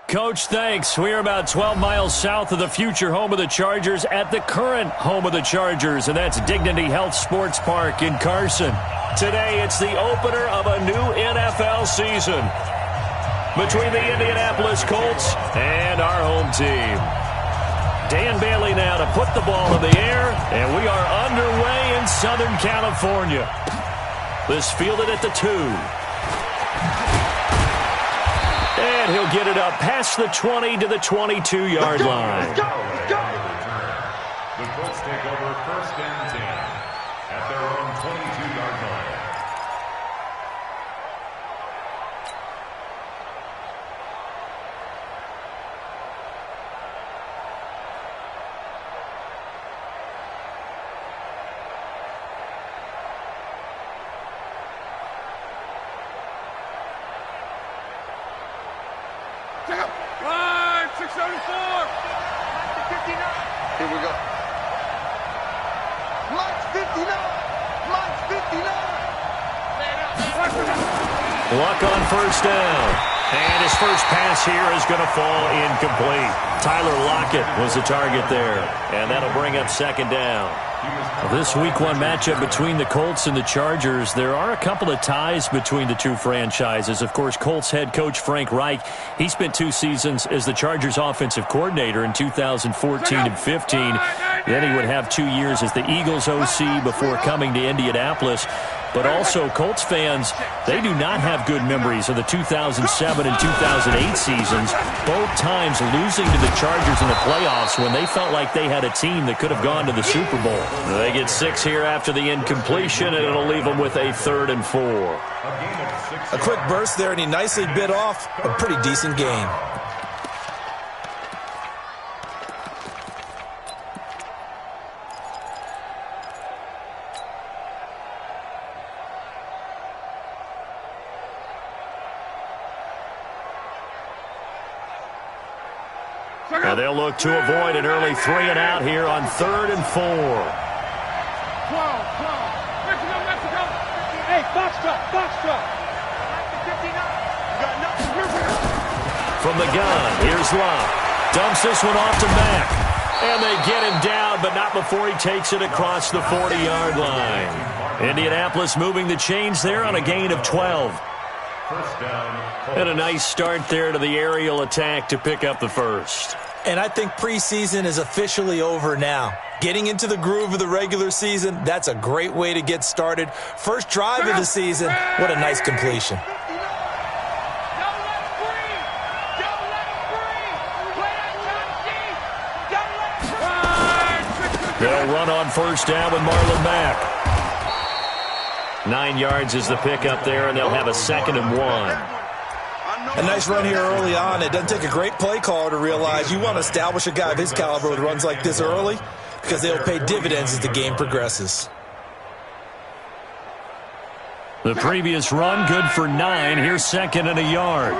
Coach, thanks. We are about 12 miles south of the future home of the Chargers at the current home of the Chargers, and that's Dignity Health Sports Park in Carson. Today, it's the opener of a new NFL season between the Indianapolis Colts and our home team. Dan Bailey now to put the ball in the air, and we are underway in Southern California. This fielded at the 2. And he'll get it up past the 20 to the 22-yard line. Let's go. The Colts take over 1st and 10 at their own 22-yard line. Line 674. Here we go. March 59. March 59. Luck on 1st down. And his first pass here is going to fall incomplete. Tyler Lockett was the target there. And that'll bring up 2nd down. This Week 1 matchup between the Colts and the Chargers, there are a couple of ties between the two franchises. Of course, Colts head coach Frank Reich, he spent 2 seasons as the Chargers offensive coordinator in 2014 and 15. Then he would have 2 years as the Eagles OC before coming to Indianapolis. But also, Colts fans, they do not have good memories of the 2007 and 2008 seasons, both times losing to the Chargers in the playoffs when they felt like they had a team that could have gone to the Super Bowl. They get 6 here after the incompletion, and it'll leave them with a 3rd and 4. A quick burst there, and he nicely bit off a pretty decent game. And they'll look to avoid an early 3 and out here on 3rd and 4. 12. Mexico. Hey, box truck. From the gun, here's Love. Dumps this one off to Mack. And they get him down, but not before he takes it across the 40-yard line. Indianapolis moving the chains there on a gain of 12. And a nice start there to the aerial attack to pick up the first. And I think preseason is officially over now. Getting into the groove of the regular season, that's a great way to get started. First drive of the season, what a nice completion. They'll run on 1st down with Marlon Mack. 9 yards is the pickup there, and they'll have a 2nd and 1. A nice run here early on. It doesn't take a great play caller to realize you want to establish a guy of his caliber with runs like this early because they'll pay dividends as the game progresses. The previous run, good for 9. Here's 2nd and a yard.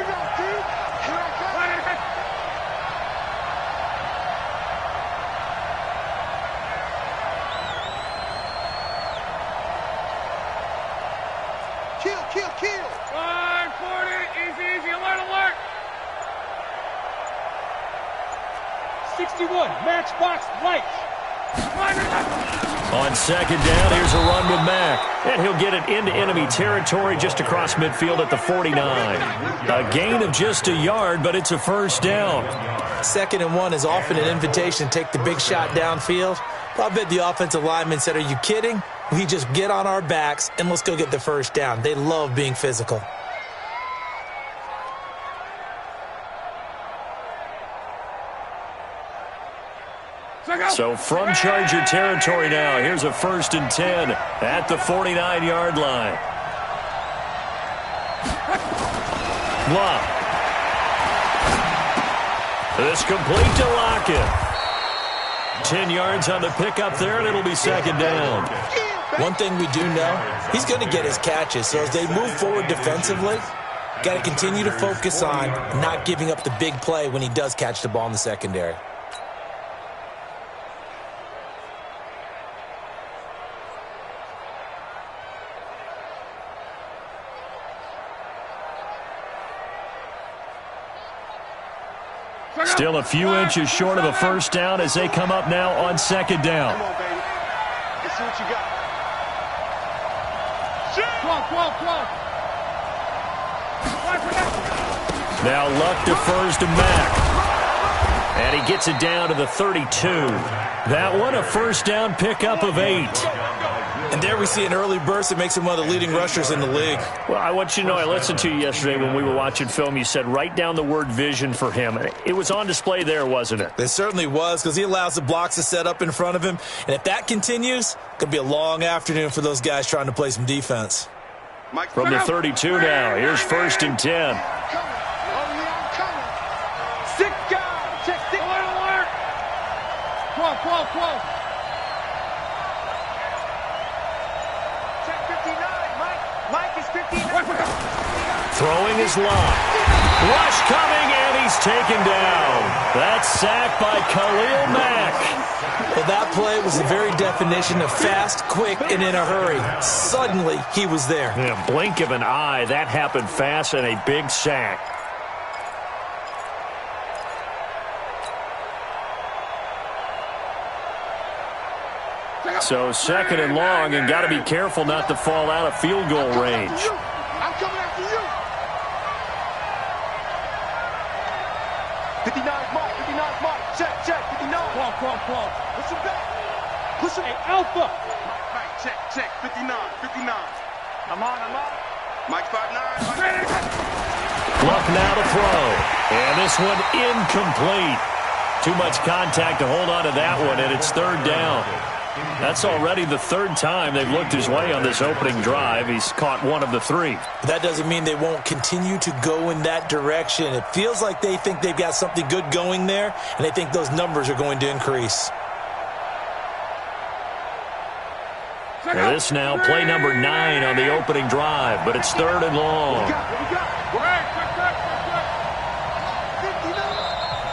Kill. 540. Easy. Alert. 61. Matchbox lights. On 2nd down, here's a run with Mack. And he'll get it into enemy territory just across midfield at the 49. A gain of just a yard, but it's a 1st down. 2nd and 1 is often an invitation to take the big shot downfield. I bet the offensive lineman said, "Are you kidding? We just get on our backs and let's go get the 1st down." They love being physical. So from Charger territory now, here's a 1st and 10 at the 49-yard line. Love. This complete to Lockett. 10 yards on the pickup there, and it'll be 2nd down. One thing we do know, he's going to get his catches. So as they move forward defensively, got to continue to focus on not giving up the big play when he does catch the ball in the secondary. Still a few inches short of a first down as they come up now on second down. Come on, baby. Let's see what you got. 12. Now Luck defers to Mack. And he gets it down to the 32. That one a first down pickup of 8. And there we see an early burst that makes him one of the leading rushers in the league. Well, I want you to know, I listened to you yesterday when we were watching film. You said write down the word vision for him. It was on display there, wasn't it? It certainly was, because he allows the blocks to set up in front of him. And if that continues, it's going to be a long afternoon for those guys trying to play some defense. From the 32 now, here's 1st and 10. Sick guy. Check stick. Alert. 12. Check 59. Mike is 59. Throwing his lock. Rush coming, and he's taken down. That's sacked by Khalil Mack. Well, that play was the very definition of fast, quick, and in a hurry. Suddenly, he was there. In a blink of an eye, that happened fast and a big sack. So 2nd and long, and got to be careful not to fall out of field goal range. I'm coming after you. 59 Mike. Check. 59. 12. Push him back. Push him. Hey, Alpha. Right, check. 59. I'm on. Mike 59. Luck now to throw. And this one incomplete. Too much contact to hold on to that one, and it's 3rd down. That's already the 3rd time they've looked his way on this opening drive. He's caught one of the 3. That doesn't mean they won't continue to go in that direction. It feels like they think they've got something good going there, and they think those numbers are going to increase. Now this now play number 9 on the opening drive, but it's 3rd and long.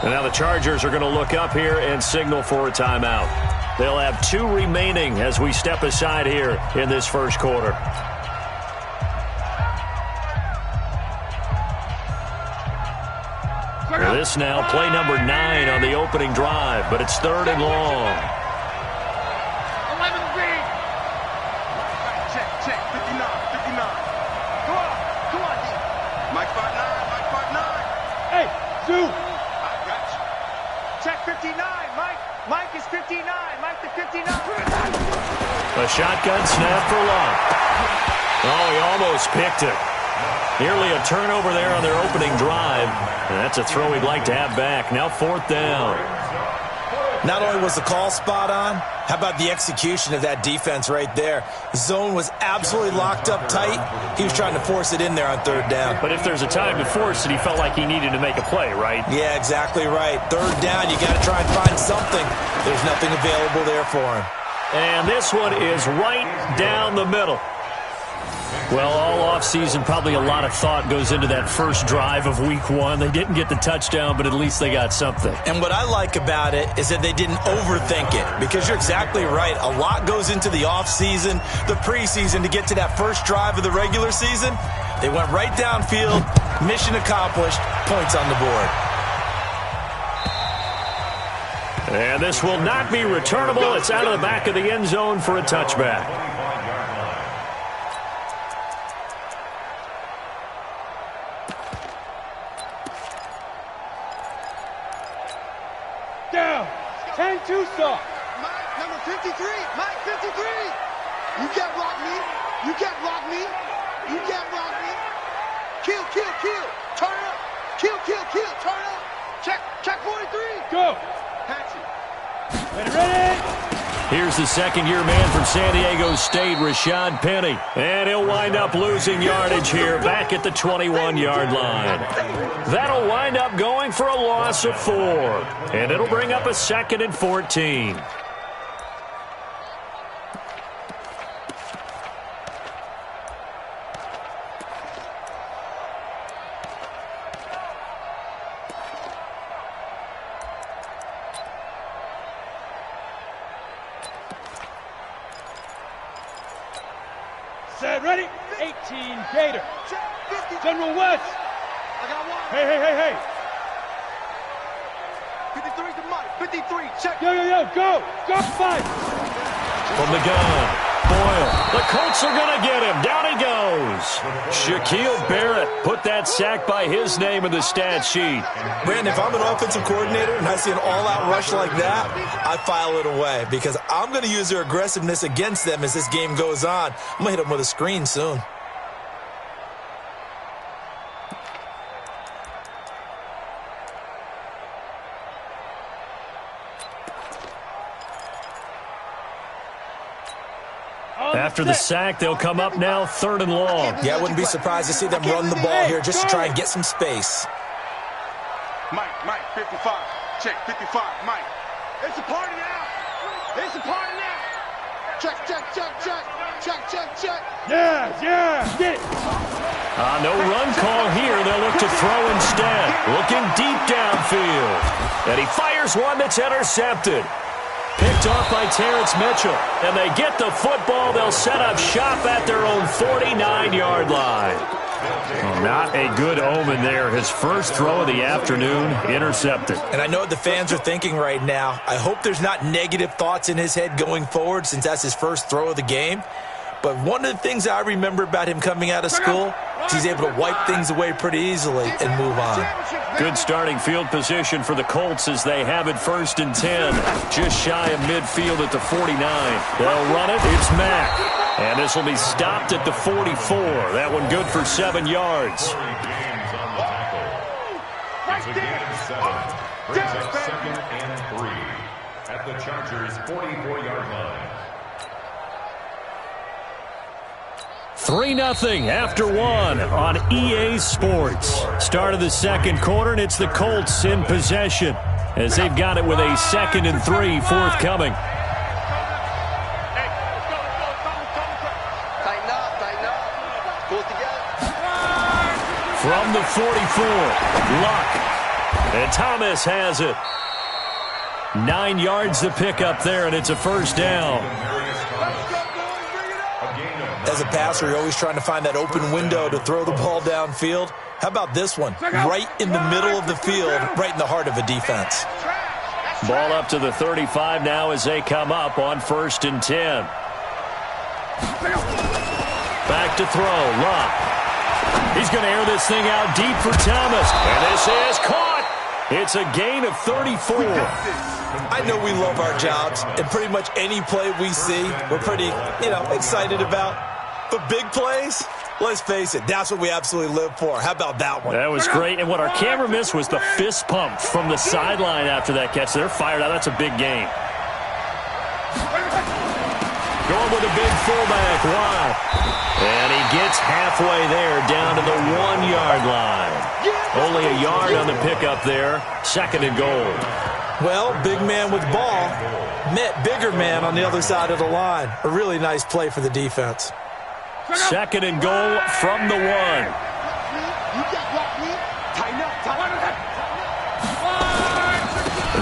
And now the Chargers are going to look up here and signal for a timeout. They'll have 2 remaining as we step aside here in this first quarter. Now this now play number 9 on the opening drive, but it's 3rd and long. 11B. Check. 59. Come on, D. Mike 59. Hey, Zoo. I got you. Check 59. Mike is 59. Mike the 59. A shotgun snap for Luck. Oh, he almost picked it. Nearly a turnover there on their opening drive. And that's a throw he'd like to have back. Now 4th down. Not only was the call spot on, how about the execution of that defense right there? The zone was absolutely locked up tight. He was trying to force it in there on 3rd down. But if there's a time to force it, he felt like he needed to make a play, right? Yeah, exactly right. 3rd down, you got to try and find something. There's nothing available there for him. And this one is right down the middle. Well, all offseason, probably a lot of thought goes into that first drive of week 1. They didn't get the touchdown, but at least they got something. And what I like about it is that they didn't overthink it, because you're exactly right. A lot goes into the offseason, the preseason, to get to that first drive of the regular season. They went right downfield, mission accomplished, points on the board. And this will not be returnable. It's out of the back of the end zone for a touchback. Down. 10-2 stop. Mike, number 53. Mike 53. You can't block me. You can't block me. You can't block me. Kill. Turn up. Kill. Turn up. Check 43. Go. Patchy. Ready. Here's the second-year man from San Diego State, Rashad Penny. And he'll wind up losing yardage here back at the 21-yard line. That'll wind up going for a loss of 4. And it'll bring up a 2nd and 14. Set, ready. 18 Gator. Check 50. General West. I got one. Hey. 53 to Mike. 53, check. Yo, go! Go, fight! From the gun, Boyle. The Colts are going to get him. Down he goes. Shaquille Barrett put that sack by his name in the stat sheet. Brandon, if I'm an offensive coordinator and I see an all-out rush like that, I file it away because I'm going to use their aggressiveness against them as this game goes on. I'm going to hit them with a screen soon. After the sack, they'll come up now 3rd and long. Yeah, I wouldn't be surprised to see them run the ball here just to try and get some space. Mike, 55. Check, 55, Mike. It's a party now. It's a party now. Check. Yeah, get it! No run call here. They'll look to throw instead. Looking deep downfield. And he fires one that's intercepted. Picked off by Terrence Mitchell. And they get the football. They'll set up shop at their own 49-yard line. Not a good omen there. His first throw of the afternoon, intercepted. And I know what the fans are thinking right now. I hope there's not negative thoughts in his head going forward since that's his first throw of the game. But one of the things I remember about him coming out of school is he's able to wipe things away pretty easily and move on. Good starting field position for the Colts as they have it 1st and 10. Just shy of midfield at the 49. They'll run it. It's Mack. And this will be stopped at the 44. That one good for 7 yards. It's a gain of 7. Brings up 2nd and 3 at the Chargers' 44-yard line. 3-0 after 1 on EA Sports. Start of the second quarter, and it's the Colts in possession as they've got it with a 2nd and 3 forthcoming. Tighten up. Pull it together. From the 44, Luck. And Thomas has it. 9 yards to pick up there, and it's a first down. As a passer, you're always trying to find that open window to throw the ball downfield. How about this one? Right in the middle of the field, right in the heart of a defense. Ball up to the 35 now as they come up on 1st and 10. Back to throw, Luck. He's going to air this thing out deep for Thomas. And this is caught. It's a gain of 34. I know we love our jobs, and pretty much any play we see, we're pretty, excited about. But big plays, let's face it, that's what we absolutely live for. How about that one? That was great. And what our camera missed was the fist pump from the sideline after that catch. They're fired out. That's a big game. Going with a big fullback wide. And he gets halfway there down to the 1-yard line. Only a yard on the pickup there. 2nd and goal. Well, big man with ball met bigger man on the other side of the line. A really nice play for the defense. 2nd and goal from the 1.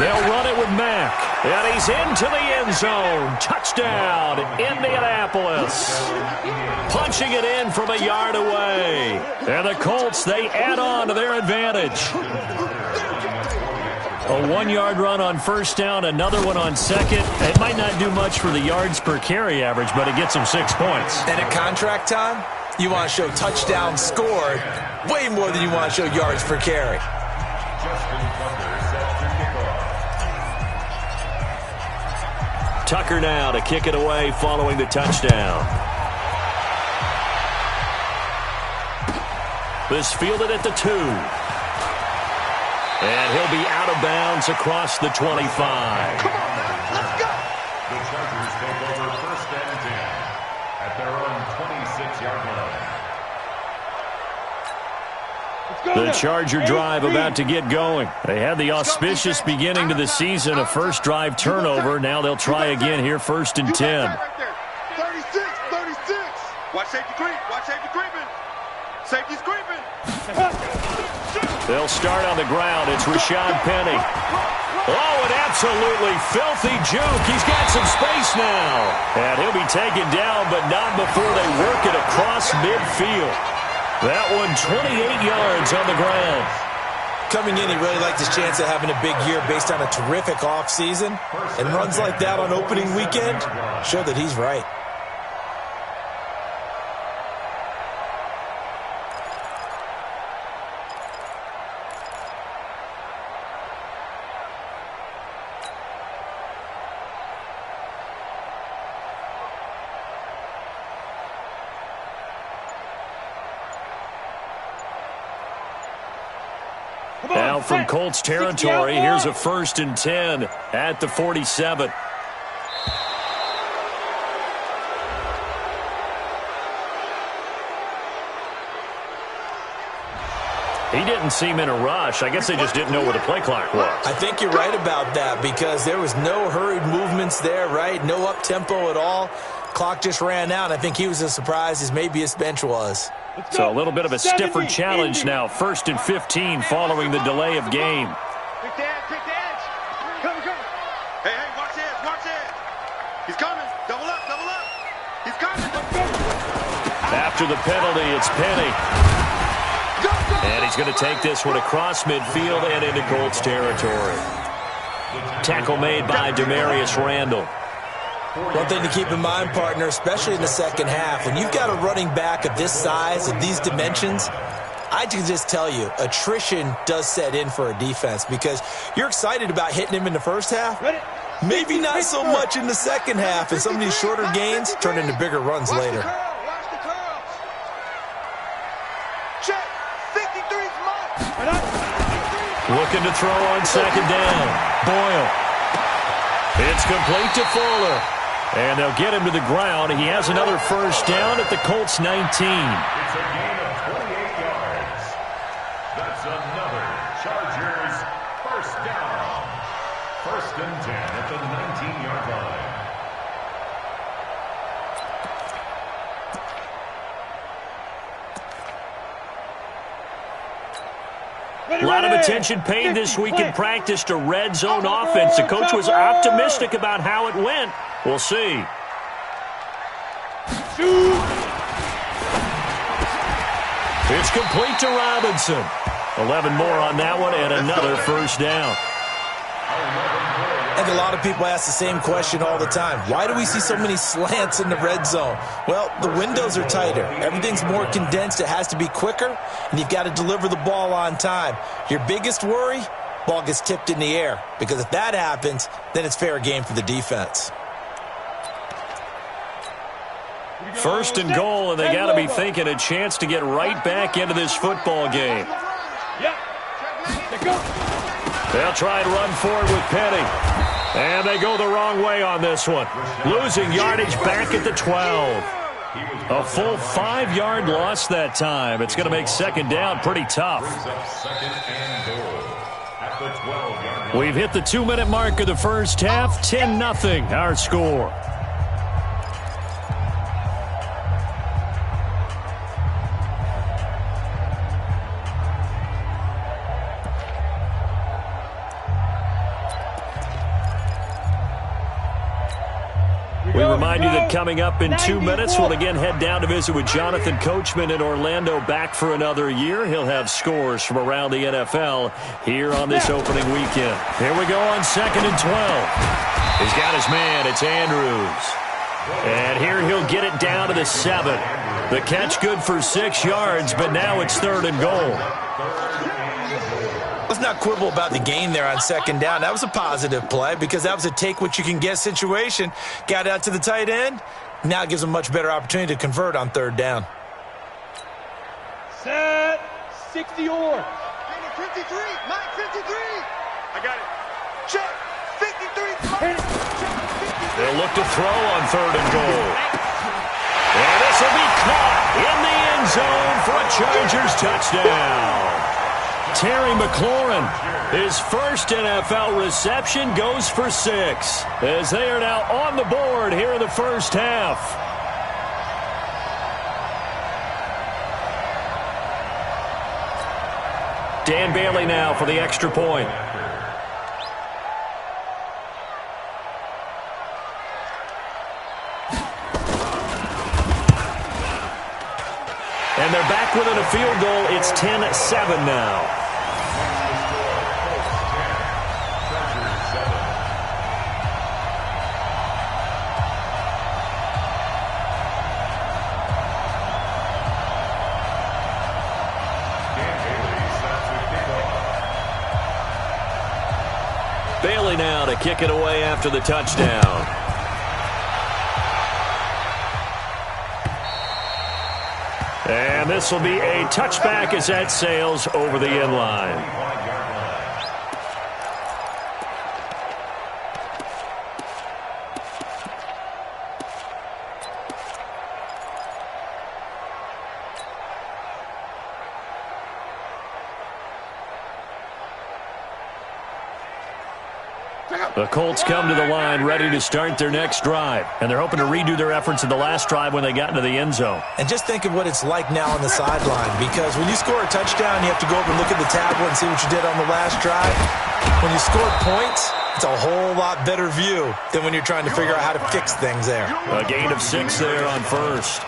They'll run it with Mack. And he's into the end zone. Touchdown, Indianapolis. Punching it in from a yard away. And the Colts, they add on to their advantage. A 1-yard run on first down, another one on second. It might not do much for the yards per carry average, but it gets them 6 points. And at contract time, you want to show touchdowns scored way more than you want to show yards per carry. Tucker now to kick it away following the touchdown. This fielded at the 2. And he'll be out of bounds across the 25. Come on, let's go. The Chargers take over 1st and 10 at their own 26-yard line. The Charger drive about to get going. They had the auspicious beginning to the season, a first drive turnover. Now they'll try again here, 1st and 10. 36. Watch safety creep. Safety's creeping. They'll start on the ground. It's Rashad Penny. Oh, an absolutely filthy juke. He's got some space now. And he'll be taken down, but not before they work it across midfield. That one 28 yards on the ground. Coming in, he really liked his chance of having a big year based on a terrific offseason. And runs like that on opening weekend show that he's right. Now from Colts territory, here's a 1st and 10 at the 47. He didn't seem in a rush. I guess they just didn't know where the play clock was. I think you're right about that because there was no hurried movements there, right? No up-tempo at all. Clock just ran out. I think he was as surprised as maybe his bench was. So a little bit of a stiffer challenge now. 1st and 15 following the delay of game. Pick the edge. Come. Hey, watch it. He's coming. Double up. He's coming. After the penalty, it's Penny. And he's going to take this one across midfield and into Colts territory. Tackle made by Demarius Randall. One thing to keep in mind, partner, especially in the second half, when you've got a running back of this size, of these dimensions, I can just tell you, attrition does set in for a defense because you're excited about hitting him in the first half. Maybe not so much in the second half, and some of these shorter gains turn into bigger runs later. Watch the curls. Check. 53's mark. Looking to throw on 2nd down. Boyle. It's complete to Fuller. And they'll get him to the ground. He has another 1st down at the Colts 19. It's a gain of 28 yards. That's another Chargers 1st down. 1st and 10 at the 19-yard line. A lot of attention paid this week in practice to red zone offense. The coach was optimistic about how it went. We'll see. It's complete to Robinson. 11 more on that one and another 1st down. I think a lot of people ask the same question all the time. Why do we see so many slants in the red zone? Well, the windows are tighter. Everything's more condensed. It has to be quicker, and you've got to deliver the ball on time. Your biggest worry, ball gets tipped in the air, because if that happens, then it's fair game for the defense. 1st and goal, and they got to be thinking a chance to get right back into this football game. They'll try and run forward with Penny. And they go the wrong way on this one. Losing yardage back at the 12. A full 5-yard loss that time. It's going to make 2nd down pretty tough. We've hit the 2-minute mark of the first half. 10-0 our score. We remind you that coming up in 2 minutes, we'll again head down to visit with Jonathan Coachman in Orlando, back for another year. He'll have scores from around the NFL here on this opening weekend. Here we go on 2nd and 12. He's got his man. It's Andrews. And here he'll get it down to the 7. The catch good for 6 yards, but now it's 3rd and goal. Let's not quibble about the gain there on 2nd down. That was a positive play because that was a take-what-you-can-get situation. Got out to the tight end. Now it gives them a much better opportunity to convert on 3rd down. Set. 60 or. 53. Mike, 53. I got it. Check. 53. They'll look to throw on 3rd and goal. And this will be caught in the end zone for a Chargers touchdown. Terry McLaurin, his first NFL reception, goes for 6 as they are now on the board here in the first half. Dan Bailey now for the extra point. And they're back within a field goal. It's 10-7 now. Bailey now to kick it away after the touchdown. And this will be a touchback as that sails over the end line. The Colts come to the line ready to start their next drive. And they're hoping to redo their efforts in the last drive when they got into the end zone. And just think of what it's like now on the sideline, because when you score a touchdown, you have to go up and look at the tablet and see what you did on the last drive. When you scored points, it's a whole lot better view than when you're trying to figure out how to fix things there. A gain of 6 there on first.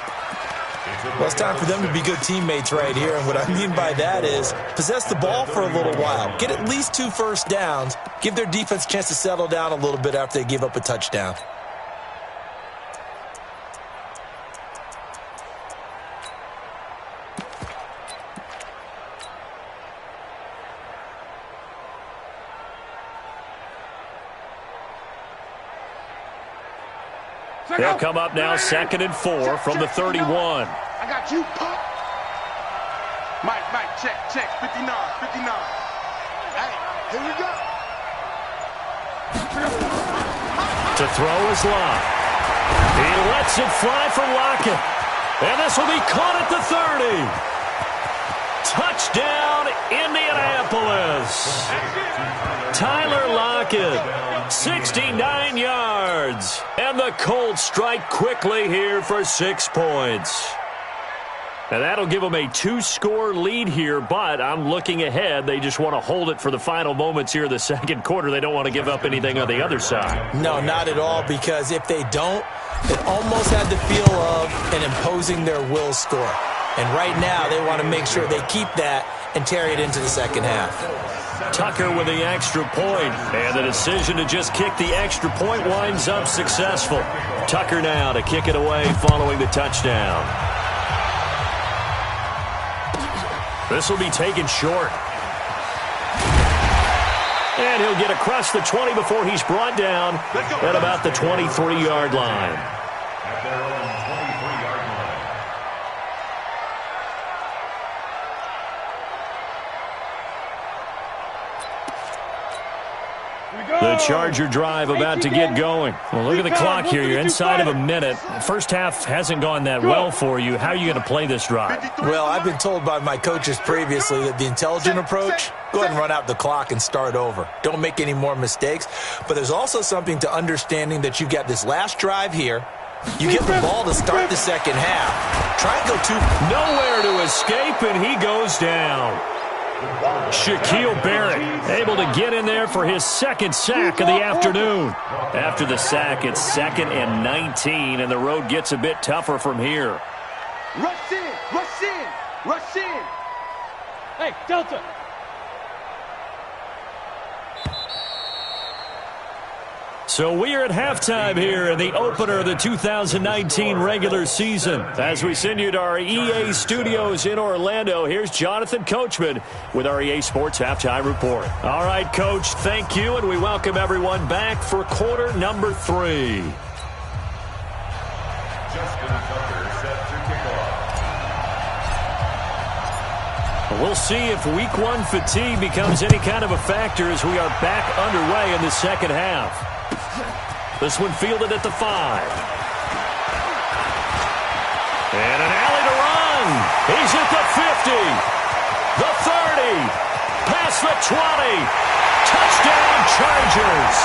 Well, it's time for them to be good teammates right here, and what I mean by that is possess the ball for a little while. Get at least 2 first downs. Give their defense a chance to settle down a little bit after they give up a touchdown. They'll come up now 2nd and 4 from the 31. I got you, pop. Mike, check, 59. Hey, here we go. To throw is Love. He lets it fly for Lockett. And this will be caught at the 30. Touchdown, Indianapolis. Tyler Lockett, 69 yards. And the Colts strike quickly here for 6 points. And that'll give them a 2-score lead here, but I'm looking ahead. They just want to hold it for the final moments here in the second quarter. They don't want to give up anything on the other side. No, not at all, because if they don't, it almost had the feel of an imposing their will score. And right now, they want to make sure they keep that and carry it into the second half. Tucker with the extra point, and the decision to just kick the extra point winds up successful. Tucker now to kick it away following the touchdown. This will be taken short. And he'll get across the 20 before he's brought down at about the 23-yard line. At their own 23-yard line. The Charger drive about to get going. Well, look at the clock here. You're inside of a minute. First half hasn't gone that well for you. How are you going to play this drive? Well, I've been told by my coaches previously that the intelligent approach, go ahead and run out the clock and start over. Don't make any more mistakes. But there's also something to understanding that you got this last drive here. You get the ball to start the second half. Try and go nowhere to escape, and he goes down. Shaquille Barrett able to get in there for his second sack of the afternoon. After the sack, it's 2nd and 19, and the road gets a bit tougher from here. Rush in. Hey, Delta. So we are at halftime here in the opener of the 2019 regular season. As we send you to our EA studios in Orlando, here's Jonathan Coachman with our EA Sports Halftime Report. All right, Coach, thank you, and we welcome everyone back for quarter number 3. Justin Tucker set to kick off. We'll see if week 1 fatigue becomes any kind of a factor as we are back underway in the second half. This one fielded at the 5. And an alley to run. He's at the 50. The 30. Past the 20. Touchdown, Chargers.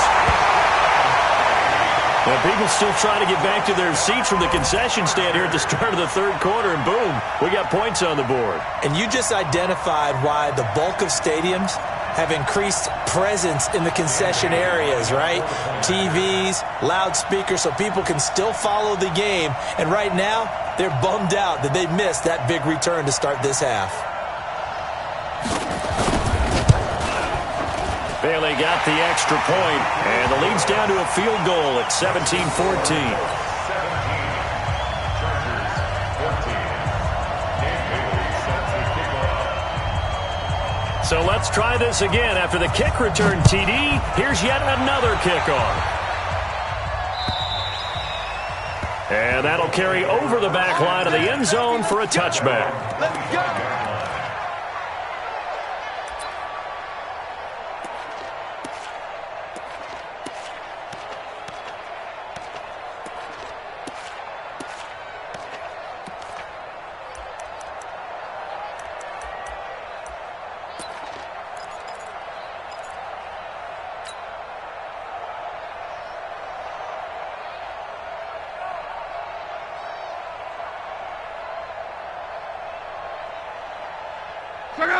Well, people still trying to get back to their seats from the concession stand here at the start of the third quarter, and boom, we got points on the board. And you just identified why the bulk of stadiums have increased presence in the concession areas, right? TVs, loudspeakers, so people can still follow the game. And right now, they're bummed out that they missed that big return to start this half. Bailey got the extra point, and the lead's down to a field goal at 17-14. So let's try this again. After the kick return TD, here's yet another kickoff. And that'll carry over the back line of the end zone for a touchback. Let's go.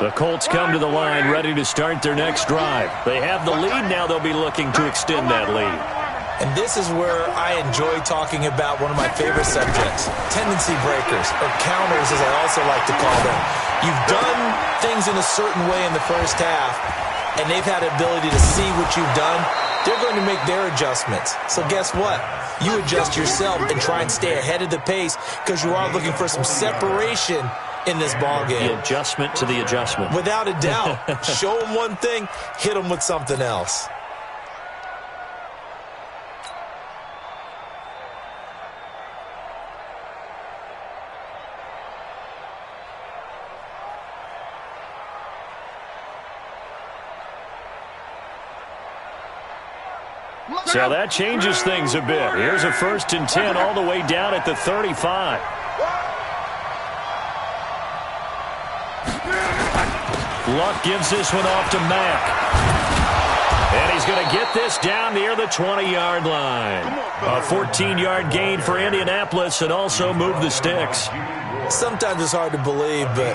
The Colts come to the line ready to start their next drive. They have the lead. Now they'll be looking to extend that lead. And this is where I enjoy talking about one of my favorite subjects, tendency breakers, or counters as I also like to call them. You've done things in a certain way in the first half, and they've had the ability to see what you've done. They're going to make their adjustments. So guess what? You adjust yourself and try and stay ahead of the pace because you are looking for some separation in this ball game. The adjustment to the adjustment. Without a doubt. Show them one thing, hit them with something else. So that changes things a bit. Here's a 1st and 10 all the way down at the 35. Luck gives this one off to Mack. And he's going to get this down near the 20-yard line. A 14-yard gain for Indianapolis and also move the sticks. Sometimes it's hard to believe, but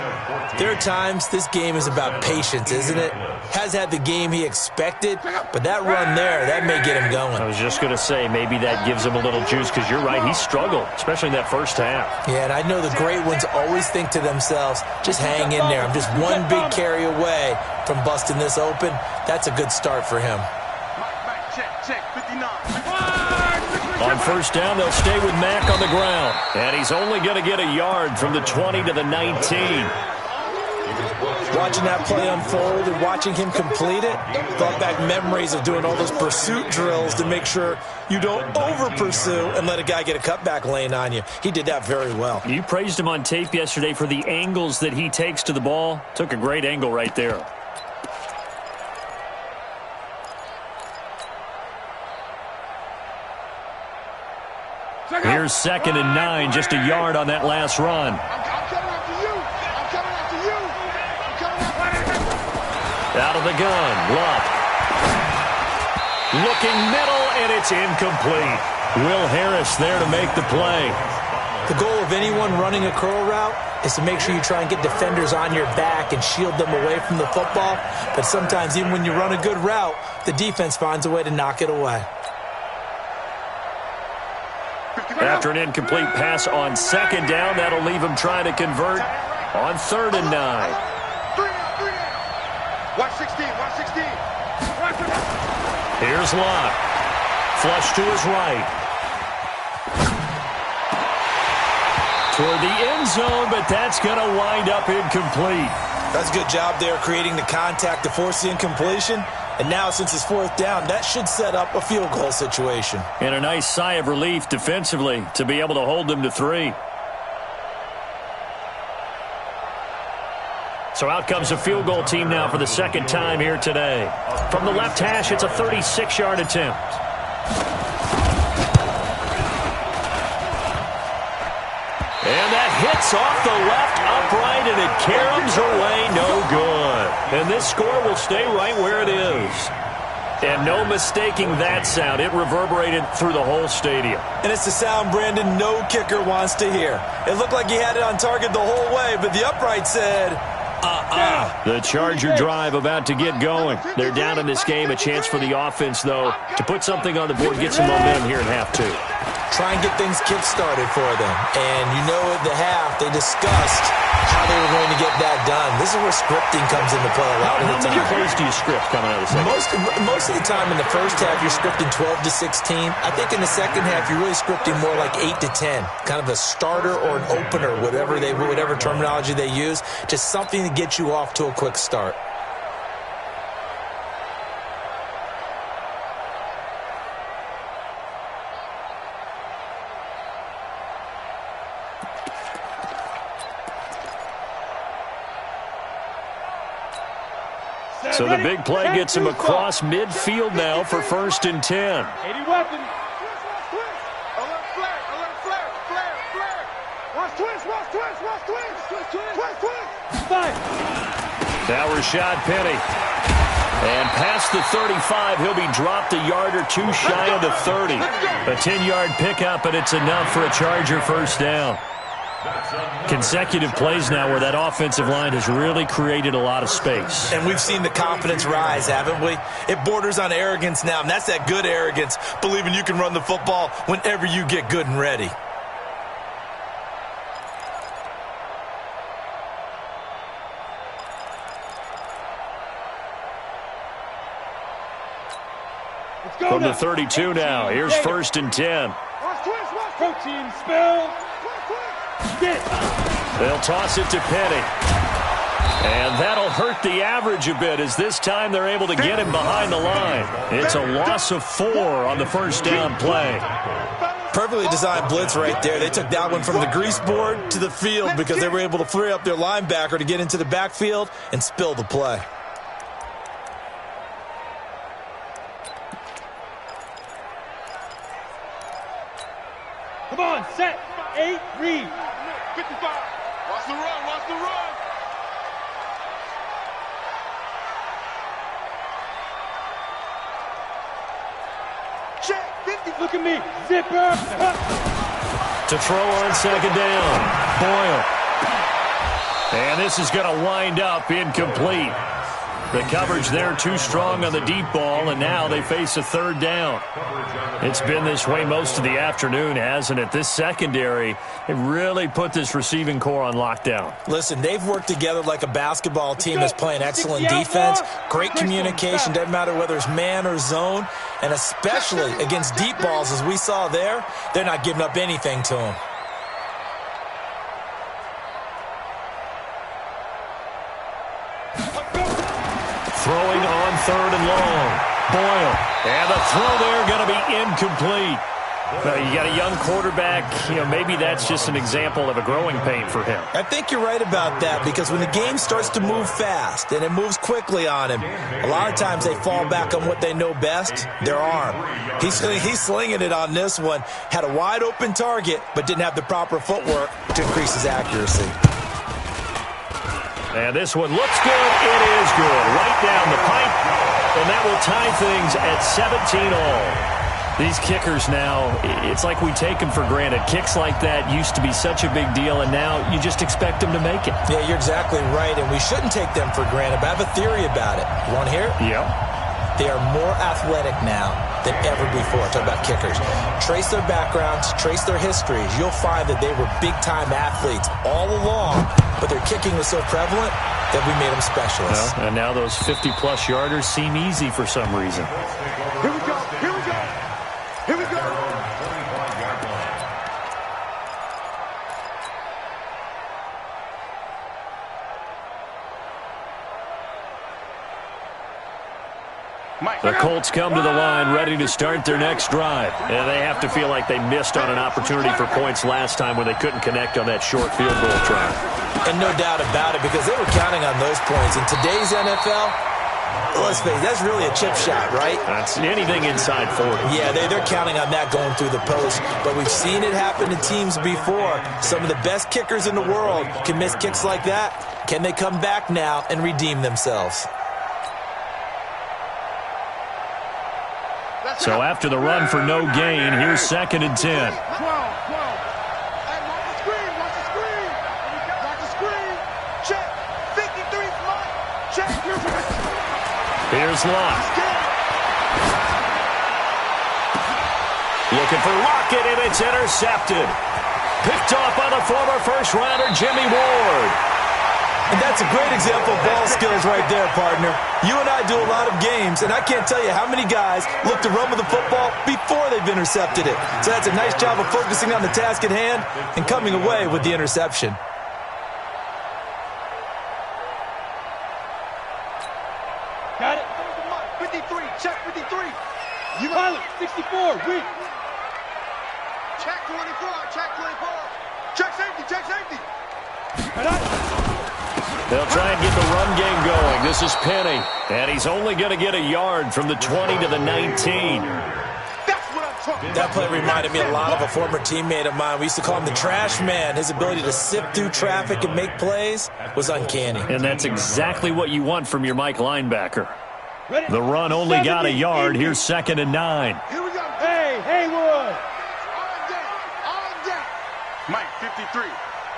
there are times this game is about patience, isn't it? Has had the game he expected, but that run there, that may get him going. I was just going to say, maybe that gives him a little juice, because you're right, he struggled, especially in that first half. Yeah, and I know the great ones always think to themselves, just hang in there. I'm just one big carry away from busting this open. That's a good start for him. Check, 59. On 1st down, they'll stay with Mack on the ground. And he's only going to get a yard from the 20 to the 19. Watching that play unfold and watching him complete it brought back memories of doing all those pursuit drills to make sure you don't over-pursue and let a guy get a cutback lane on you. He did that very well. You praised him on tape yesterday for the angles that he takes to the ball. Took a great angle right there. Here's 2nd and 9, just a yard on that last run. I'm coming after you. I'm coming after you. I'm coming after you. Out of the gun, Luck. Looking middle, and it's incomplete. Will Harris there to make the play. The goal of anyone running a curl route is to make sure you try and get defenders on your back and shield them away from the football. But sometimes even when you run a good route, the defense finds a way to knock it away. After an incomplete pass on 2nd down, that'll leave him trying to convert on 3rd and 9. Watch 16. Here's Luck. Flush to his right. Toward the end zone, but that's going to wind up incomplete. That's a good job there creating the contact to force the incompletion. And now, since it's 4th down, that should set up a field goal situation. And a nice sigh of relief defensively to be able to hold them to 3. So out comes a field goal team now for the 2nd time here today. From the left hash, it's a 36-yard attempt. And that hits off the left upright, and it caroms away, no good. And this score will stay right where it is. And no mistaking that sound. It reverberated through the whole stadium. And it's the sound, Brandon, no kicker wants to hear. It looked like he had it on target the whole way, but the upright said, The Charger drive about to get going. They're down in this game. A chance for the offense, though, to put something on the board, get some momentum here in half 2. Try and get things kick-started for them. And you know at the half, they discussed how they were going to get that done. This is where scripting comes into play a lot of the time. How many plays do you script coming out of the second? Most of the time in the first half, you're scripting 12 to 16. I think in the second half, you're really scripting more like 8 to 10. Kind of a starter or an opener, whatever terminology they use. Just something to get you off to a quick start. So the big play gets him across midfield now for 1st and 10. 80 weapon. Alert flare, alert flare, flare, flare. Watch twist, watch twist, watch twist, twist, twist, twist, twist. Five. Now Rashad Penny. And past the 35, he'll be dropped a yard or two shy of the 30. A 10-yard pickup, and it's enough for a Charger first down. Consecutive plays now where that offensive line has really created a lot of space. And we've seen the confidence rise, haven't we? It borders on arrogance now, and that's that good arrogance, believing you can run the football whenever you get good and ready. From the 32 now, here's 1st and 10. Watch twist, watch twist. Protein spill. Get. They'll toss it to Penny. And that'll hurt the average a bit as this time they're able to get him behind the line. It's a loss of 4 on the first down play. Perfectly designed blitz right there. They took that one from the grease board to the field because they were able to free up their linebacker to get into the backfield and spill the play. Come on, set. 8, read. 55. Watch the run, watch the run. Check, 50. Look at me. Zipper. To throw on 2nd down, Boyle. And this is going to wind up incomplete. The coverage there too strong on the deep ball, and now they face a 3rd down. It's been this way most of the afternoon, hasn't it? This secondary, it really put this receiving core on lockdown. Listen, they've worked together like a basketball team that's playing excellent defense, great communication, doesn't matter whether it's man or zone, and especially against deep balls as we saw there, they're not giving up anything to them. Throwing on 3rd and long. Boyle. And the throw there going to be incomplete. You got a young quarterback. Maybe that's just an example of a growing pain for him. I think you're right about that because when the game starts to move fast and it moves quickly on him, a lot of times they fall back on what they know best, their arm. He's slinging it on this one. Had a wide open target but didn't have the proper footwork to increase his accuracy. And this one looks good. It is good. Right down the pipe. And that will tie things at 17-all. These kickers now, it's like we take them for granted. Kicks like that used to be such a big deal, and now you just expect them to make it. Yeah, you're exactly right, and we shouldn't take them for granted, but I have a theory about it. You want to hear it? Yeah. They are more athletic now than ever before. Talk about kickers. Trace their backgrounds, trace their histories. You'll find that they were big-time athletes all along, but their kicking was so prevalent that we made them specialists. Well, and now those 50-plus yarders seem easy for some reason. Here we go, here we go. Here we go. The Colts come to the line ready to start their next drive. And they have to feel like they missed on an opportunity for points last time when they couldn't connect on that short field goal try. And no doubt about it, because they were counting on those points. In today's NFL, let's face it, that's really a chip shot, right? That's anything inside 40. Yeah, they're counting on that going through the post. But we've seen it happen to teams before. Some of the best kickers in the world can miss kicks like that. Can they come back now and redeem themselves? So after the run for no gain, here's 2nd and 10. 12. Hey, watch the screen, watch the screen. Watch the screen. Check. 53 Mike. Check. Here's Locke. Looking for Lockett, and it's intercepted. Picked off by the former first-rounder Jimmy Ward. And that's a great example of ball skills right there, partner. You and I do a lot of games, and I can't tell you how many guys look to run with the football before they've intercepted it. So that's a nice job of focusing on the task at hand and coming away with the interception. Got it. 53, check 53. You pilot, 64, weak. Check 24, check 24. Check safety, check safety. Right on. They'll try and get the run game going. This is Penny, and he's only going to get a yard from the 20 to the 19. That play reminded me a lot of a former teammate of mine. We used to call him the trash man. His ability to sift through traffic and make plays was uncanny. And that's exactly what you want from your Mike linebacker. The run only got a yard. Here's 2nd and 9. Here we go. Hey, Haywood. On deck. Mike, 53.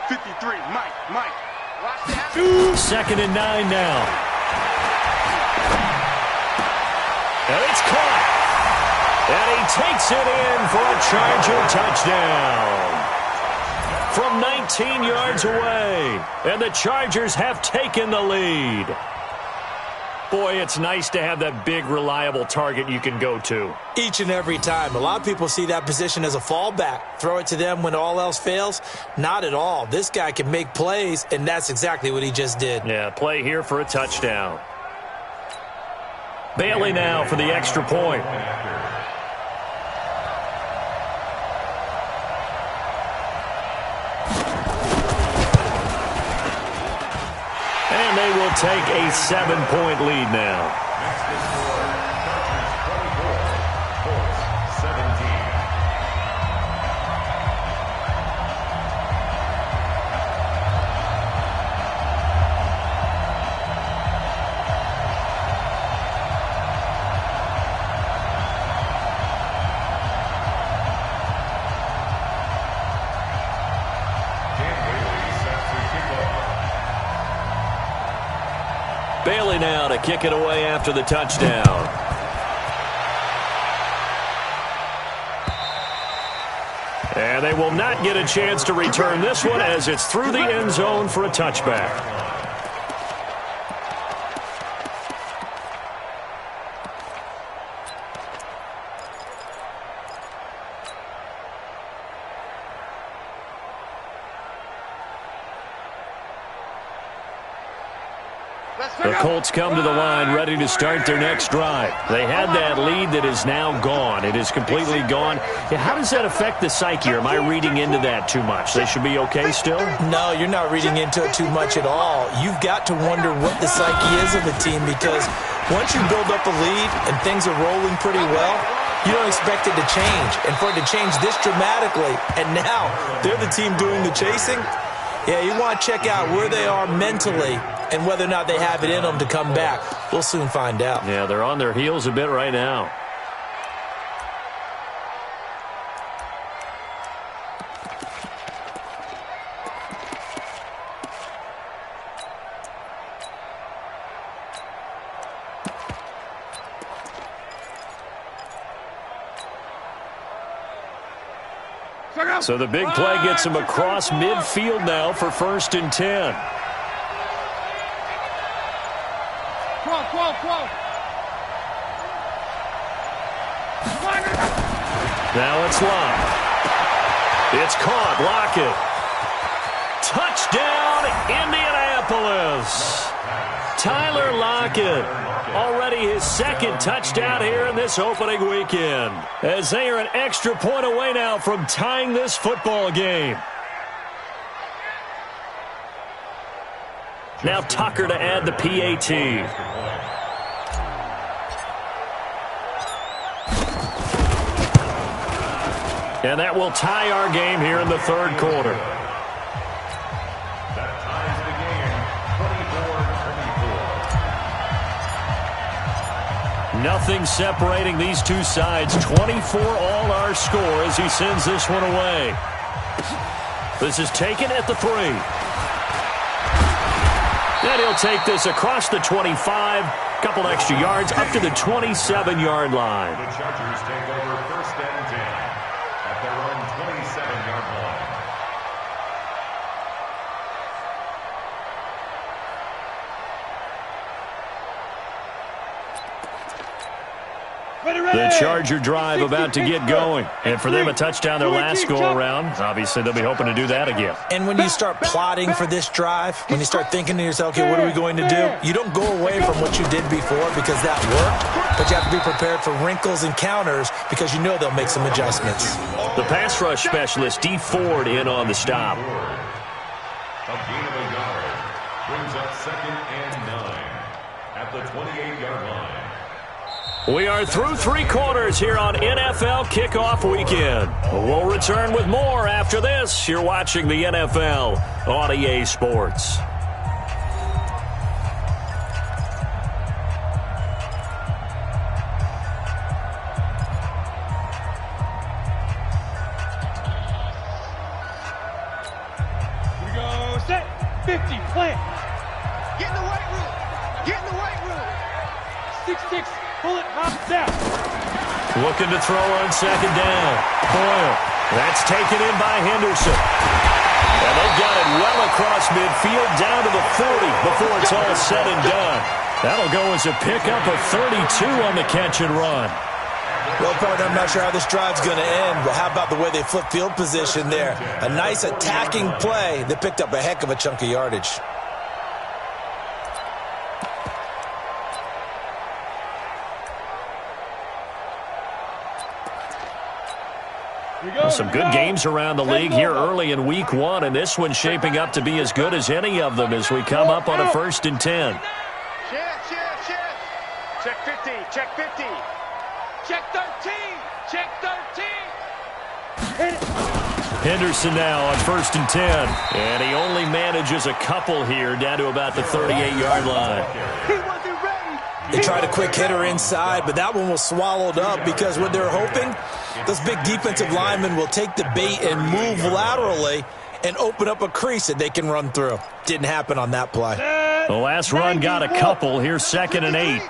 53. Mike. Watch that. 2nd and 9 now. And it's caught. And he takes it in for a Charger touchdown. From 19 yards away. And the Chargers have taken the lead. Boy, it's nice to have that big, reliable target you can go to. Each and every time. A lot of people see that position as a fallback. Throw it to them when all else fails. Not at all. This guy can make plays, and that's exactly what he just did. Yeah, play here for a touchdown. Bailey now for the extra point. And they will take a 7-point lead now. Bailey now to kick it away after the touchdown. And they will not get a chance to return this one as it's through the end zone for a touchback. The Colts come to the line ready to start their next drive. They had that lead that is now gone. It is completely gone. Yeah, how does that affect the psyche? Or am I reading into that too much? They should be okay still? No, you're not reading into it too much at all. You've got to wonder what the psyche is of a team because once you build up a lead and things are rolling pretty well, you don't expect it to change. And for it to change this dramatically, and now they're the team doing the chasing, yeah, you want to check out where they are mentally and whether or not they have it in them to come back. We'll soon find out. Yeah, they're on their heels a bit right now. So the big play gets him across midfield now for 1st and 10. Now it's Lockett. It's caught. Lockett. Touchdown, Indianapolis. Tyler Lockett. Already his 2nd touchdown here in this opening weekend. As they are an extra point away now from tying this football game. Now Tucker to add the PAT. And that will tie our game here in the 3rd quarter. That ties the game, 24-24. Nothing separating these two sides. 24 all our score as he sends this one away. This is taken at the 3. And he'll take this across the 25. Couple extra yards up to the 27-yard line. The Chargers take over 1st and 10 at their own 27-yard line. The Charger drive about to get going. And for them, a touchdown their last go-around. Obviously, they'll be hoping to do that again. And when you start plotting for this drive, when you start thinking to yourself, okay, what are we going to do? You don't go away from what you did before because that worked, but you have to be prepared for wrinkles and counters because you know they'll make some adjustments. The pass rush specialist, D. Ford, in on the stop. A gain of a yard brings up 2nd and 9 at the 28-yard line. We are through 3 quarters here on NFL Kickoff Weekend. We'll return with more after this. You're watching the NFL on EA Sports. Here we go. Set. 50. Plant. Get in the weight room. Get in the weight room. 6-6. Pull it. Hop down. Looking to throw on 2nd down. Boyle. That's taken in by Henderson. And they've got it well across midfield down to the 40 before it's all said and done. That'll go as a pickup of 32 on the catch and run. Well, partner, I'm not sure how this drive's going to end, but how about the way they flip field position there? A nice attacking play. They picked up a heck of a chunk of yardage. Some good games around the league here early in week 1, and this one's shaping up to be as good as any of them as we come up on a 1st and 10. Check 50. Check 50. Check 13. Check 13. Henderson now on 1st and 10, and he only manages a couple here down to about the 38-yard line. He wasn't ready. They tried a quick hitter inside, but that one was swallowed up because what they're hoping, those big defensive linemen will take the bait and move laterally and open up a crease that they can run through. Didn't happen on that play. The last run got a couple. Here's 2nd and 8.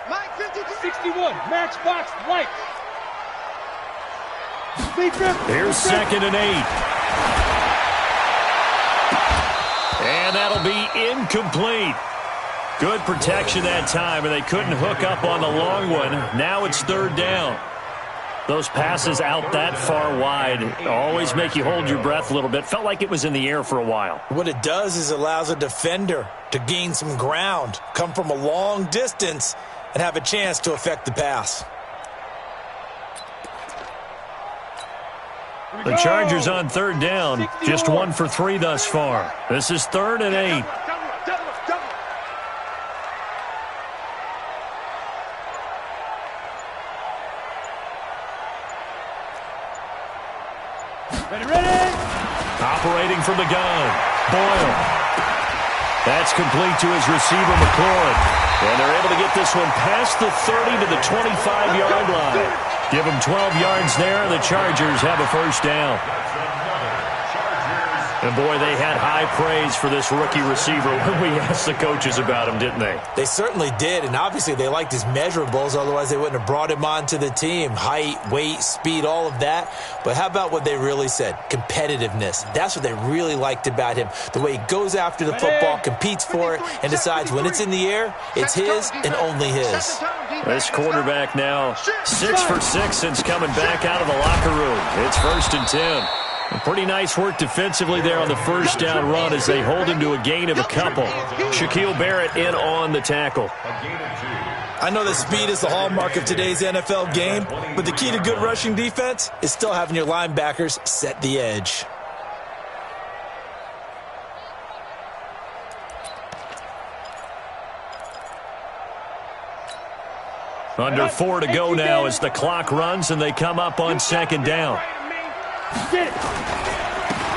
61. Matchbox light. Here's 2nd and 8. And that'll be incomplete. Good protection that time, and they couldn't hook up on the long one. Now it's 3rd down. Those passes out that far wide always make you hold your breath a little bit. Felt like it was in the air for a while. What it does is it allows a defender to gain some ground, come from a long distance, and have a chance to affect the pass. The Chargers on 3rd down, just 1 for 3 thus far. This is 3rd and 8. Ready. Operating from the gun, Boyle. That's complete to his receiver, McLaurin. And they're able to get this one past the 30 to the 25-yard line. Give them 12 yards there, and the Chargers have a 1st down. And, boy, they had high praise for this rookie receiver when we asked the coaches about him, didn't they? They certainly did, and obviously they liked his measurables, otherwise they wouldn't have brought him onto the team. Height, weight, speed, all of that. But how about what they really said? Competitiveness. That's what they really liked about him. The way he goes after the football, competes for it, and decides when it's in the air, it's his and only his. This quarterback now 6 for 6 since coming back out of the locker room. It's 1st and 10. Pretty nice work defensively there on the 1st down run as they hold him to a gain of a couple. Shaquille Barrett in on the tackle. I know that speed is the hallmark of today's NFL game, but the key to good rushing defense is still having your linebackers set the edge. Under 4 to go now as the clock runs and they come up on 2nd down.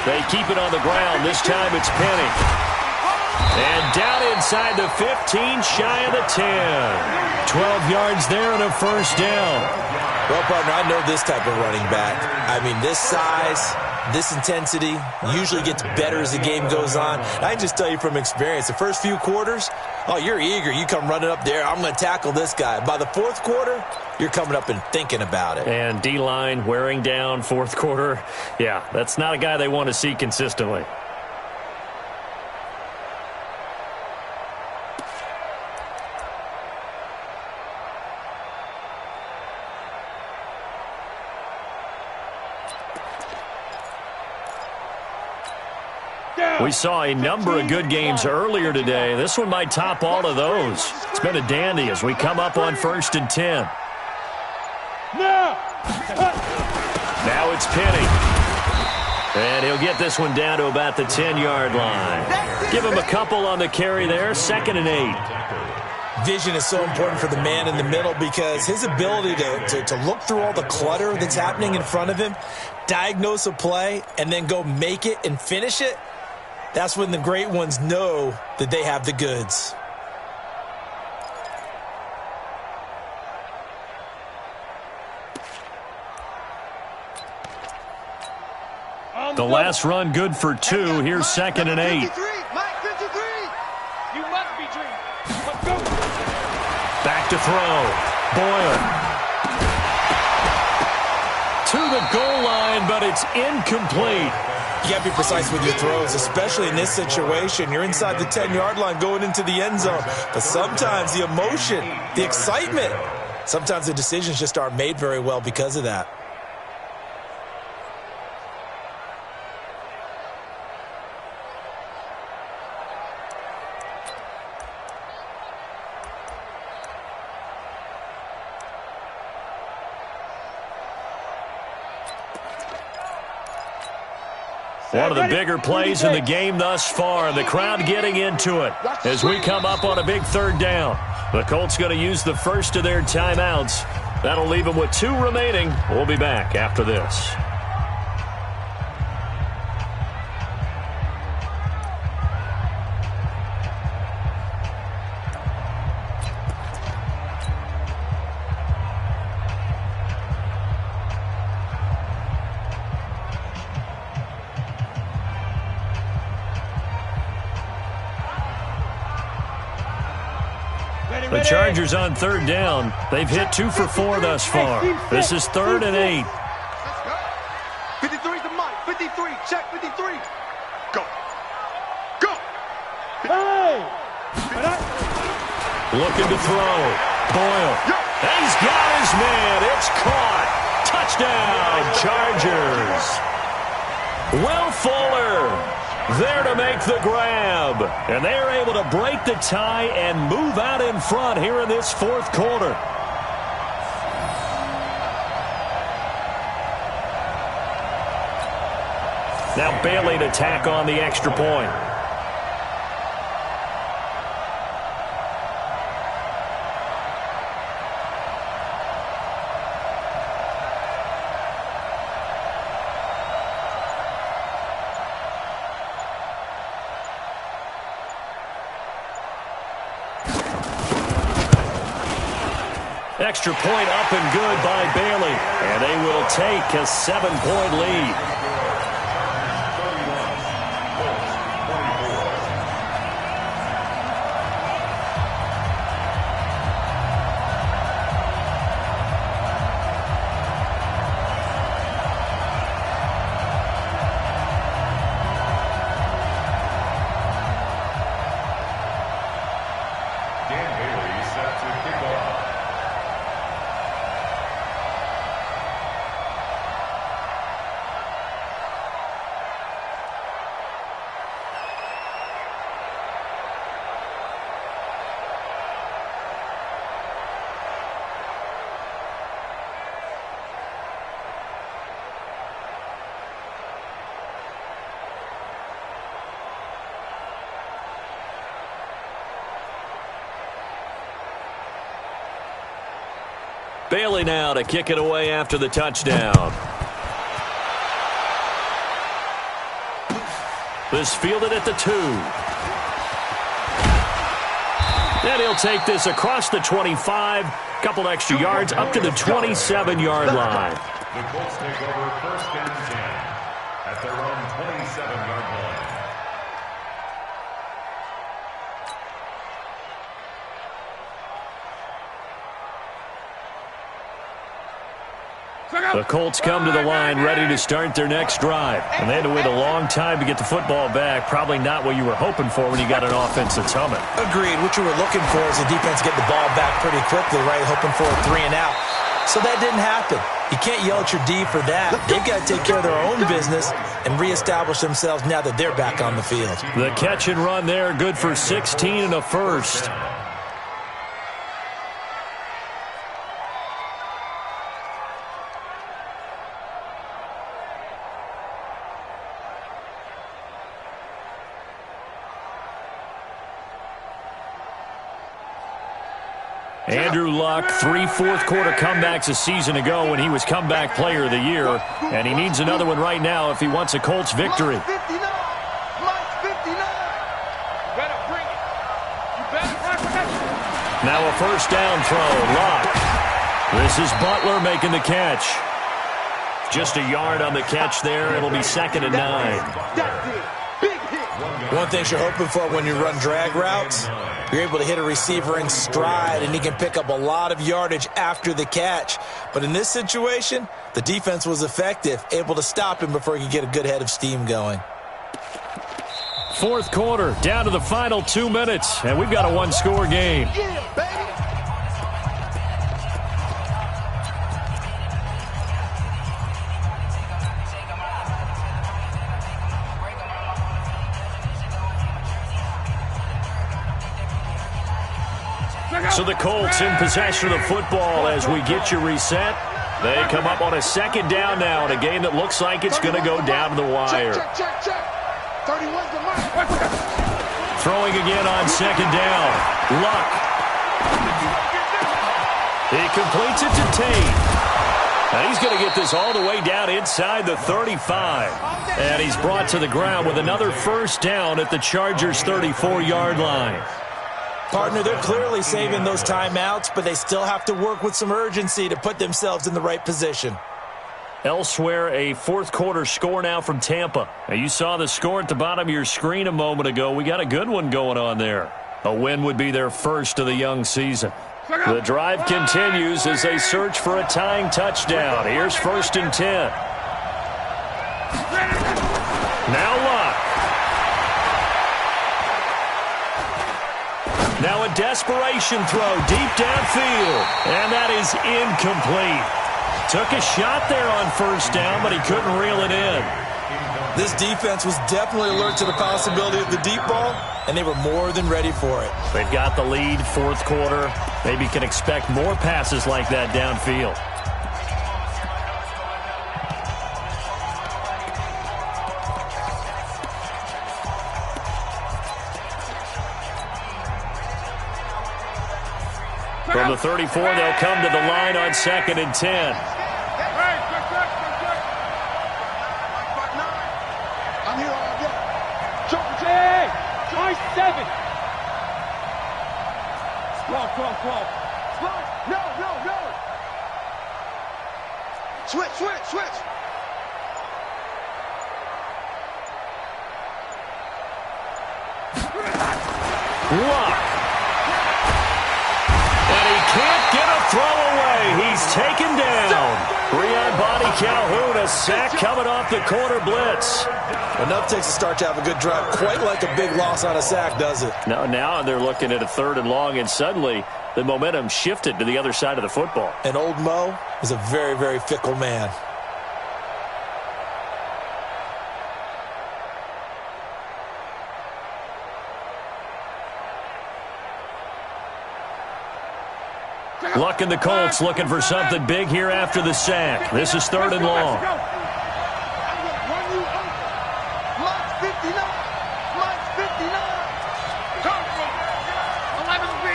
They keep it on the ground. This time it's Penny. And down inside the 15, shy of the 10. 12 yards there and a 1st down. Well, partner, I know this type of running back. I mean, this size, this intensity usually gets better as the game goes on. I can just tell you from experience, the first few quarters, oh, you're eager. You come running up there, I'm going to tackle this guy. By the 4th quarter, you're coming up and thinking about it. And D-line wearing down 4th quarter. Yeah, that's not a guy they want to see consistently. We saw a number of good games earlier today. This one might top all of those. It's been a dandy as we come up on 1st and 10. Now it's Penny. And he'll get this one down to about the 10-yard line. Give him a couple on the carry there, 2nd and 8. Vision is so important for the man in the middle because his ability to look through all the clutter that's happening in front of him, diagnose a play, and then go make it and finish it, that's when the great ones know that they have the goods. The last run good for 2. Here's 2nd and 8. 53, Mike, 53. You must be dreaming. Let's go. Back to throw. Boyle. To the goal line, but it's incomplete. You got to be precise with your throws, especially in this situation. You're inside the 10-yard line going into the end zone. But sometimes the emotion, the excitement, sometimes the decisions just aren't made very well because of that. One of the bigger plays in the game thus far. The crowd getting into it as we come up on a big 3rd down. The Colts going to use the first of their timeouts. That'll leave them with 2 remaining. We'll be back after this. The Chargers on 3rd down. They've hit 2 for 4 thus far. This is 3rd and 8. Let's go. 53's the Mike. 53. Check 53. Go. Go. Hey! Looking to throw. Boyle. And he's got his man. It's caught. Touchdown, Chargers. Will Fuller there to make the grab. And they're able to break the tie and move out in front here in this 4th quarter. Now Bailey to tack on the extra point. Extra point up and good by Bailey. And they will take a 7-point lead. Bailey now to kick it away after the touchdown. This fielded at the 2. And he'll take this across the 25. Couple extra yards up to the 27-yard line. The Colts take over 1st and 10 at their own 27-yard line. The Colts come to the line ready to start their next drive. And they had to wait a long time to get the football back. Probably not what you were hoping for when you got an offense that's humming. Agreed. What you were looking for is the defense get the ball back pretty quickly, right? Hoping for a 3 and out. So that didn't happen. You can't yell at your D for that. They've got to take care of their own business and reestablish themselves now that they're back on the field. The catch and run there, good for 16 and a first. Andrew Luck, 3 fourth-quarter comebacks a season ago when he was comeback player of the year, and he needs another one right now if he wants a Colts victory. Mike 59. Mike 59. You better bring it. You better bring it. Now a first down throw. Luck. This is Butler making the catch. Just a yard on the catch there. It'll be 2nd and 9. That's it. Big hit. One thing you're hoping for when you run drag routes, you're able to hit a receiver in stride, and he can pick up a lot of yardage after the catch. But in this situation, the defense was effective, able to stop him before he could get a good head of steam going. Fourth quarter, down to the final 2 minutes, and we've got a one-score game. Yeah, baby. So the Colts in possession of the football as we get you reset. They come up on a 2nd down now in a game that looks like it's going to go down to the wire. Check. 31's the mark. Throwing again on 2nd down. Luck. He completes it to Tate. Now he's going to get this all the way down inside the 35. And he's brought to the ground with another first down at the Chargers' 34-yard line. Partner, they're clearly saving those timeouts, but they still have to work with some urgency to put themselves in the right position. Elsewhere, a fourth-quarter score now from Tampa. Now, you saw the score at the bottom of your screen a moment ago. We got a good one going on there. A win would be their first of the young season. The drive continues as they search for a tying touchdown. Here's 1st and 10. Now Luck. Now a desperation throw deep downfield. And that is incomplete. Took a shot there on first down, but he couldn't reel it in. This defense was definitely alert to the possibility of the deep ball, and they were more than ready for it. They've got the lead, fourth quarter. Maybe can expect more passes like that downfield. From the 34, they'll come to the line on 2nd and 10. I'm here all day. Hey, try 7. Squad. No. Switch. Luck. And he can't get a throw away. He's taken down. Breon Body Calhoun, a sack coming off the corner blitz. Enough takes a start to have a good drive. Quite like a big loss on a sack, does it? Now they're looking at a 3rd and long, and suddenly the momentum shifted to the other side of the football. And old Mo is a very, very fickle man. Luck and the Colts looking for something big here after the sack. This is 3rd and long. I'm gonna run you over. Mike 59. Mike 59. Come from 11B.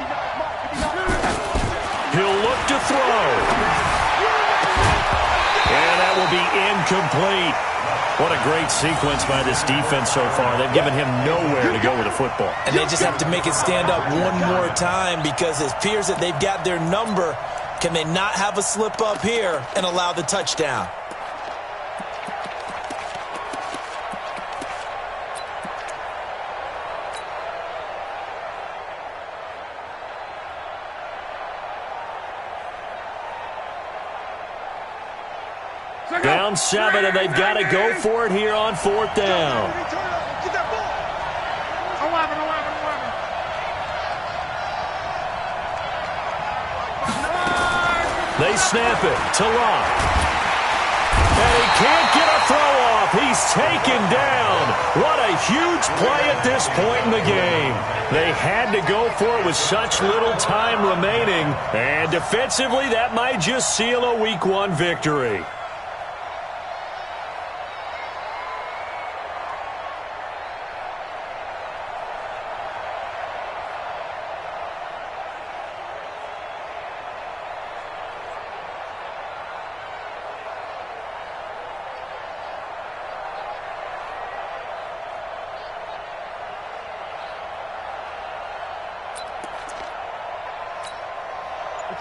59. He'll look to throw. And that will be incomplete. What a great sequence by this defense so far. They've given him nowhere to go with the football. And they just have to make it stand up one more time because it appears that they've got their number. Can they not have a slip up here and allow the touchdown? Down 7, and they've got to go for it here on 4th down. Get that ball. 11. They snap it to Luck. And he can't get a throw off. He's taken down. What a huge play at this point in the game. They had to go for it with such little time remaining. And defensively, that might just seal a Week 1 victory.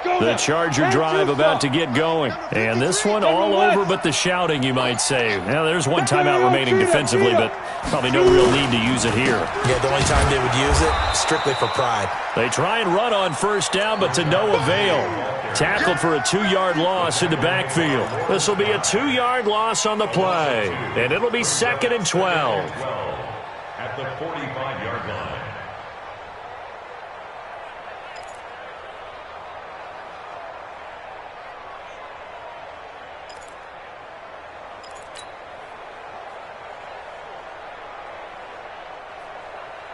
The Charger drive about to get going. And this one all over but the shouting, you might say. Now, there's one timeout remaining defensively, but probably no real need to use it here. Yeah, the only time they would use it, strictly for pride. They try and run on first down, but to no avail. Tackled for a 2-yard loss in the backfield. This will be a 2-yard loss on the play. And it'll be 2nd and 12. At the 45-yard line.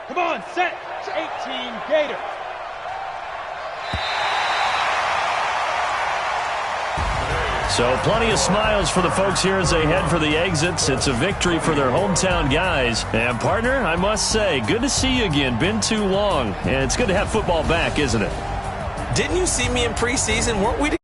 Come on, set. 18 Gators. So plenty of smiles for the folks here as they head for the exits. It's a victory for their hometown guys. And, partner, I must say, good to see you again. Been too long. And it's good to have football back, isn't it? Didn't you see me in preseason? Weren't we